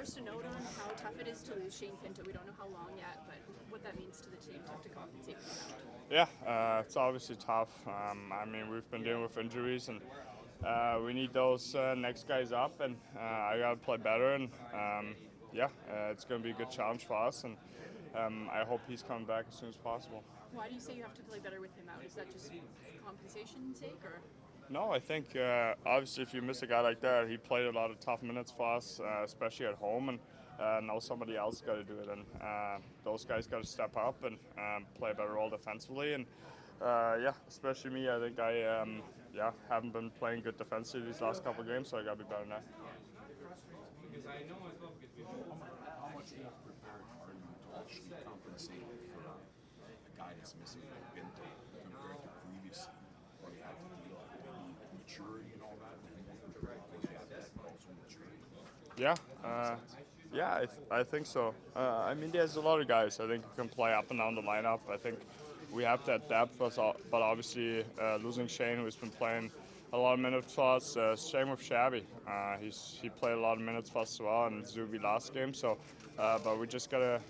first a note on how tough it is to lose Shane Pinto? We don't know how long yet, but what that means to the team to have to compensate for that. Yeah, it's obviously tough. I mean, we've been dealing with injuries, and we need those next guys up, and I got to play better. And it's going to be a good challenge for us, and I hope he's coming back as soon as possible. Why do you say you have to play better with him out? Is that just compensation sake, or? No, I think obviously if you miss a guy like that, he played a lot of tough minutes for us, especially at home, and now somebody else got to do it, and those guys got to step up and play a better role defensively. And especially me, I think I haven't been playing good defensively these last couple of games, so I got to be better now. How much more prepared are you to actually compensate for a guy that's missing like Pinto compared to previously, where you had to deal with maybe maturity and all that, because you have that also maturity? I think so. I mean, there's a lot of guys I think who can play up and down the lineup. I think we have that depth, but obviously losing Shane, who's been playing a lot of minutes for us. Same with Shabby. He played a lot of minutes for us as well, and Zuby last game. So, but we just gotta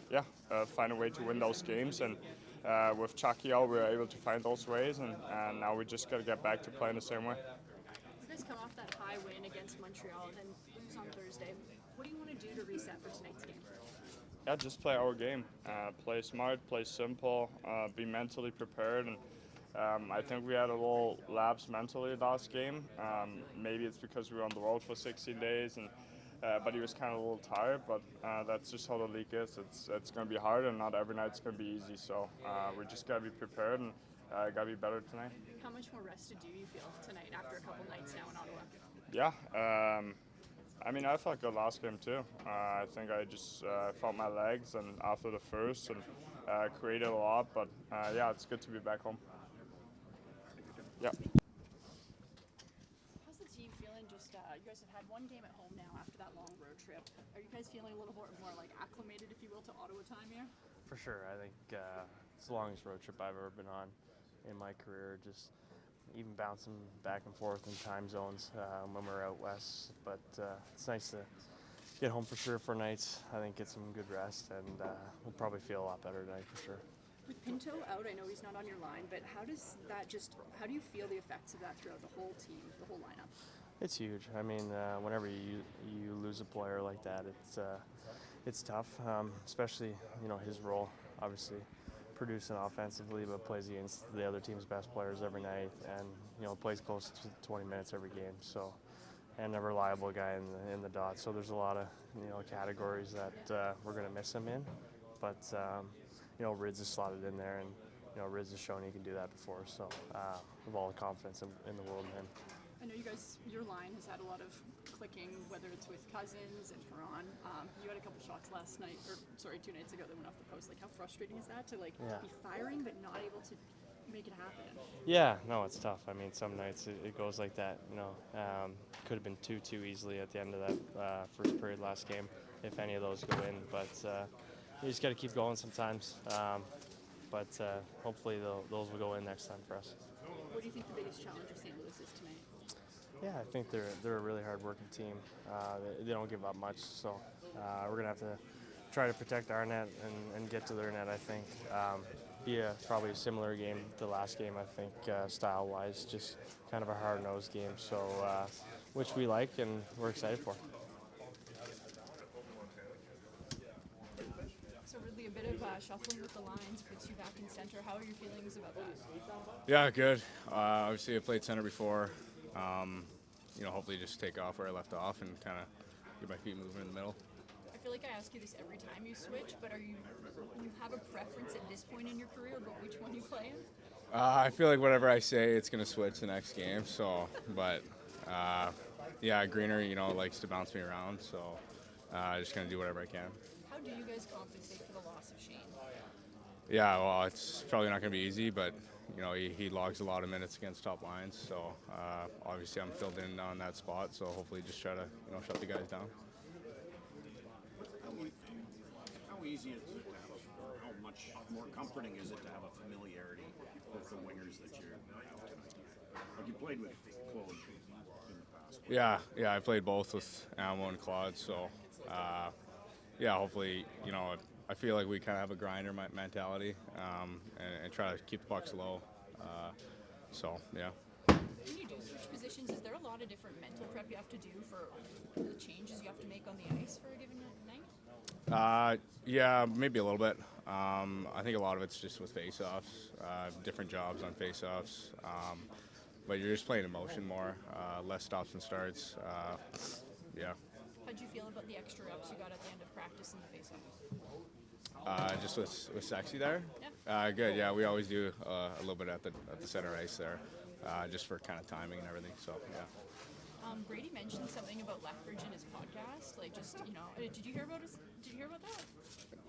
find a way to win those games. And with Chucky out, we were able to find those ways, and now we just gotta get back to playing the same way. You guys come off that high win against Montreal, then lose on Thursday. What do you want to do to reset for tonight's game? Yeah, just play our game. Play smart, play simple, be mentally prepared. And I think we had a little lapse mentally last game. Maybe it's because we were on the road for 16 days, and but he was kind of a little tired. But that's just how the league is. It's going to be hard, and not every night's going to be easy. So we just got to be prepared and got to be better tonight. How much more rested do you feel tonight after a couple nights now in Ottawa? Yeah. I mean, I felt good last game too. I think I just felt my legs, and after the first, and created a lot. But it's good to be back home. Yeah. How's the team feeling? Just you guys have had one game at home now after that long road trip. Are you guys feeling a little more like acclimated, if you will, to Ottawa time here? For sure. I think it's the longest road trip I've ever been on in my career. Just even bouncing back and forth in time zones when we're out west. But it's nice to get home for sure for nights. I think get some good rest, and we'll probably feel a lot better tonight for sure. With Pinto out, I know he's not on your line, but how do you feel the effects of that throughout the whole team, the whole lineup? It's huge. I mean, whenever you lose a player like that, it's tough, especially his role, obviously producing offensively, but plays against the other team's best players every night, and plays close to 20 minutes every game. So, and a reliable guy in the dot. So there's a lot of categories that we're going to miss him in, but. Rids is slotted in there, and Rids has shown he can do that before. So I have all the confidence in the world in him. I know your line has had a lot of clicking, whether it's with Cousins and Perron. You had a couple shots 2 nights ago that went off the post. Like, how frustrating is that to be firing but not able to make it happen? Yeah, no, it's tough. I mean, some nights it goes like that. Could have been 2-2 easily at the end of that first period last game if any of those go in, but. You just got to keep going sometimes, but hopefully those will go in next time for us. What do you think the biggest challenge of St. Louis is tonight? Yeah, I think they're a really hard-working team. They don't give up much, so we're gonna have to try to protect our net and get to their net. I think be probably a similar game to the last game. I think style-wise, just kind of a hard-nosed game. So which we like and we're excited for. A bit of shuffling with the lines, puts you back in center. How are your feelings about that? Yeah, good. Obviously, I played center before. Hopefully just take off where I left off and kind of get my feet moving in the middle. I feel like I ask you this every time you switch, but you have a preference at this point in your career about which one you play in? I feel like whatever I say, it's going to switch the next game. So, but Greener, likes to bounce me around. So, just going to do whatever I can. How do you guys compensate for the loss of Shane? Yeah, well, it's probably not going to be easy, but he logs a lot of minutes against top lines. So obviously, I'm filled in on that spot. So hopefully, just try to shut the guys down. How easy is it to have how much more comforting is it to have a familiarity with the wingers that you have tonight? Like you played with Claude in the past. Yeah, I played both with Amo and Claude. So. yeah, hopefully, I feel like we kind of have a grinder mentality and try to keep the pucks low. So, yeah. When you do switch positions, is there a lot of different mental prep you have to do for the changes you have to make on the ice for a given night? Yeah, maybe a little bit. I think a lot of it's just with face-offs, different jobs on face-offs. But you're just playing emotion more, less stops and starts. Yeah. How'd you feel about the extra reps you got at the end of practice in the face-off? Just with Sexy there? Yeah. Good, yeah. We always do a little bit at the center ice there, just for kind of timing and everything. So, yeah. Brady mentioned something about Lethbridge in his podcast. Like, just did you hear about that?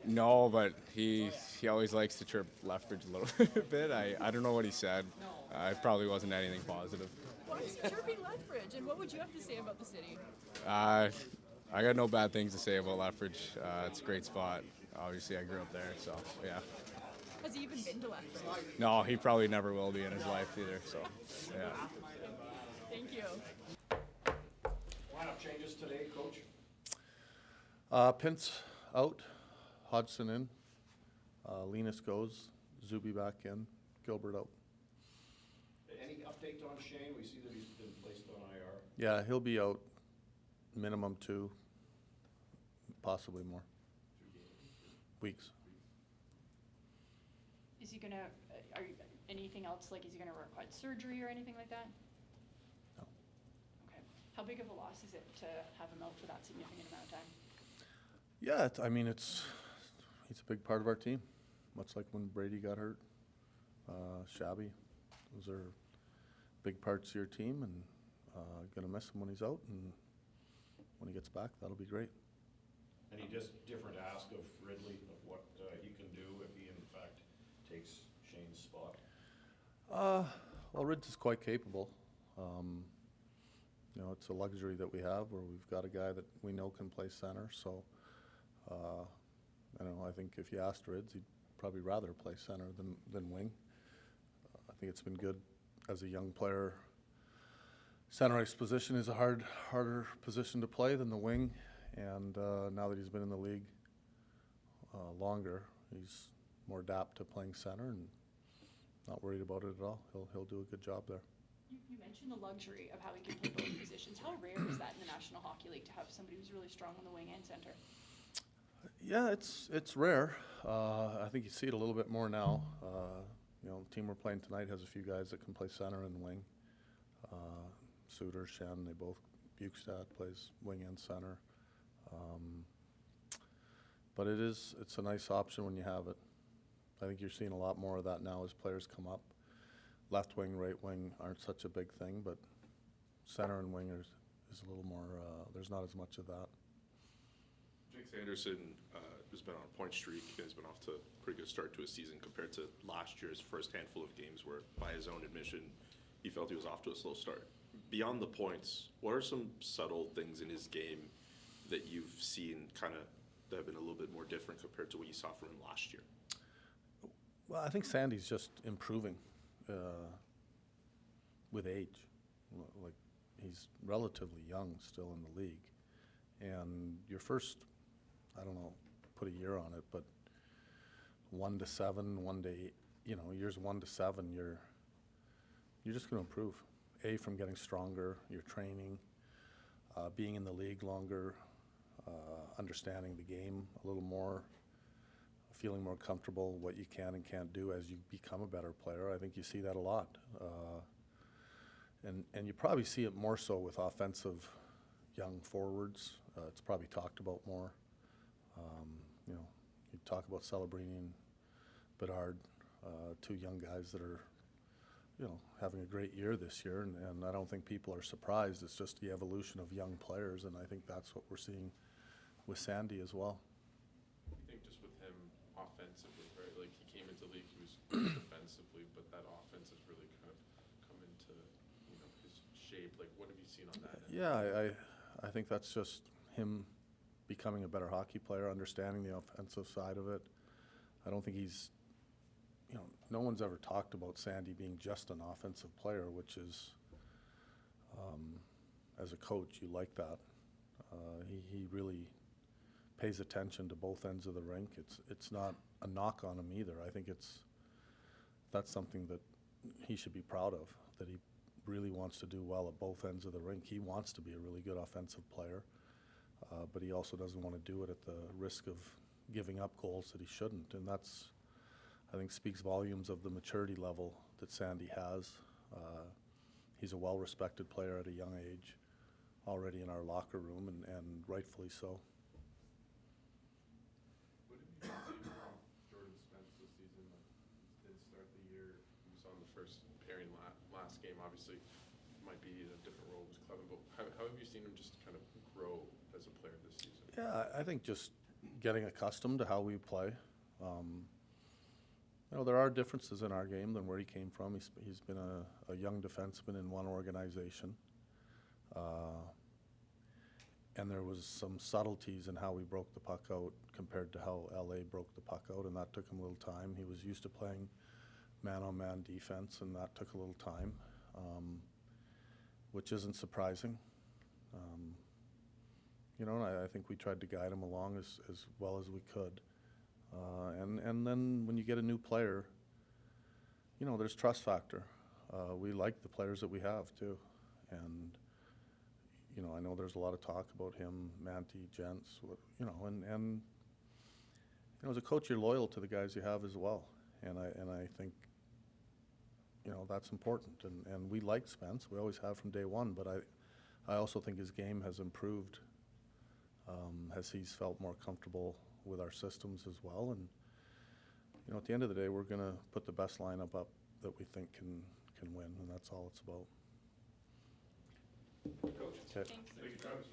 No, but he always likes to chirp Lethbridge a little bit. I don't know what he said. It probably wasn't anything positive. Why is he chirping Lethbridge? And what would you have to say about the city? I got no bad things to say about Lethbridge. It's a great spot. Obviously, I grew up there, so yeah. Has he even been to Lethbridge? No, he probably never will be in his life either. So, yeah. Thank you. Lineup changes today, Coach? Pintz out, Hodgson in, Linus goes, Zuby back in, Gilbert out. Any update on Shane? We see that he's been placed on IR. Yeah, he'll be out minimum 2, possibly more weeks. Is he gonna? Anything else? Like, is he gonna require surgery or anything like that? No. Okay. How big of a loss is it to have him out for that significant amount of time? Yeah, he's a big part of our team, much like when Brady got hurt. Shabby, those are big parts of your team, and gonna miss him when he's out, and when he gets back, that'll be great. Any just different ask of Ridley of what he can do if he in fact takes Shane's spot? Well, Ridge is quite capable. It's a luxury that we have where we've got a guy that we know can play center. So, I think if you asked Ridge, he'd probably rather play center than wing. I think it's been good as a young player. Center ice position is a harder position to play than the wing, and now that he's been in the league longer, he's more adapt to playing center and not worried about it at all. He'll do a good job there. You mentioned the luxury of how he can play both positions. How rare is that in the National Hockey League to have somebody who's really strong on the wing and center? Yeah, it's rare. I think you see it a little bit more now. The team we're playing tonight has a few guys that can play center and wing. Suter, Shen, they both. Bukestad plays wing and center. But it's a nice option when you have it. I think you're seeing a lot more of that now as players come up. Left wing, right wing aren't such a big thing, but center and wing is a little more, there's not as much of that. Jake Sanderson has been on a point streak and has been off to a pretty good start to a season compared to last year's first handful of games where, by his own admission, he felt he was off to a slow start. Beyond the points, what are some subtle things in his game that you've seen kind of that have been a little bit more different compared to what you saw from him last year? Well, I think Sandy's just improving with age. Like, he's relatively young still in the league. And your first, I don't know, put a year on it, but 1 to 7, 1 to 8, years 1 to 7, you're just going to improve. From getting stronger, your training, being in the league longer, understanding the game a little more, feeling more comfortable what you can and can't do as you become a better player. I think you see that a lot. And you probably see it more so with offensive young forwards. It's probably talked about more. You talk about Celebrini and Bedard, 2 young guys that are having a great year this year, and I don't think people are surprised. It's just the evolution of young players, and I think that's what we're seeing with Sandy as well. I think just with him offensively, right? Like, he came into the league, he was good defensively, but that offense has really kind of come into his shape. Like, what have you seen on that? Yeah, I think that's just him becoming a better hockey player, understanding the offensive side of it. I don't think he's no one's ever talked about Sandy being just an offensive player, which is, as a coach, you like that. He really pays attention to both ends of the rink. It's not a knock on him either. I think that's something that he should be proud of, that he really wants to do well at both ends of the rink. He wants to be a really good offensive player, but he also doesn't want to do it at the risk of giving up goals that he shouldn't. And that's, I think, speaks volumes of the maturity level that Sandy has. He's a well-respected player at a young age, already in our locker room, and rightfully so. What have you seen from Jordan Spence this season? He didn't start the year. He was on the first pairing last game. Obviously, might be in a different role with Clevin, but how have you seen him just kind of grow as a player this season? Yeah, I think just getting accustomed to how we play. There are differences in our game than where he came from. He's been a young defenseman in one organization. And there was some subtleties in how we broke the puck out compared to how LA broke the puck out, and that took him a little time. He was used to playing man-on-man defense, and that took a little time, which isn't surprising. And I think we tried to guide him along as well as we could. And then when you get a new player, there's trust factor. We like the players that we have too, and I know there's a lot of talk about him, Manti, Gents, and as a coach, you're loyal to the guys you have as well, and I think that's important. And we like Spence, we always have from day one, but I also think his game has improved as he's felt more comfortable with our systems as well. And at the end of the day, we're going to put the best lineup up that we think can win, and that's all it's about. Coach. Okay. Thanks. Thank you, Travis.